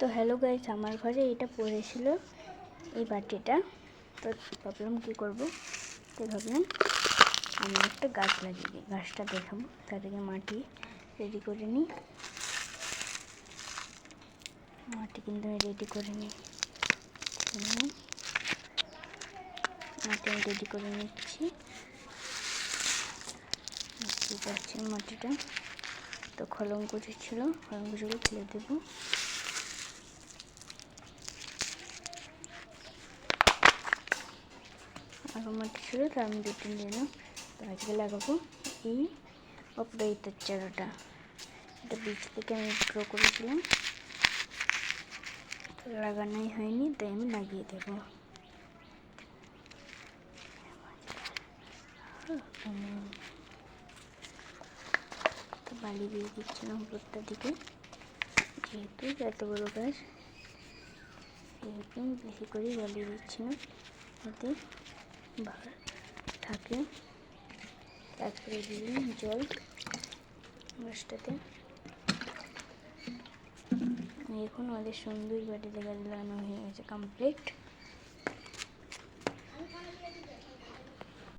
তো hello guys, আমার ঘরে এটা পড়েছিল এই বাটিটা। তো ভাবলাম কী করবো, তো ভাবলাম আমি একটা গাছ লাগিয়ে দিই, গাছটা দেখাবো। তার আগে মাটি রেডি করে নিই, মাটি কিন্তু আমি রেডি করে নিই, মাটি আমি রেডি করে নিচ্ছি। বুঝতে পারছি মাটিটা তো খলঙ্কুচি ছিল, খলঙ্কুচিগুলো ফেলে দেবো। আরও মাটি ছিল, তো আমি দুটো নিলাম। তো আজকে লাগাবো এই অপরাজিতার চারাটা। এটা বীজ থেকে আমি গ্রো করেছিলাম, তো লাগানোই হয়নি, তাই আমি লাগিয়ে দেবো। তো বালি দিয়ে দিচ্ছিলাম উপরটার দিকে, যেহেতু এত বড়ো গাছ সেহেতু বেশি করে বালি দিচ্ছিলাম যাতে ভালো থাকে। তারপরে দিলাম জল গাছটাতে। এখন আমাদের সুন্দর বাড়িতে গাছ লাগানো হয়ে গেছে, কমপ্লিট।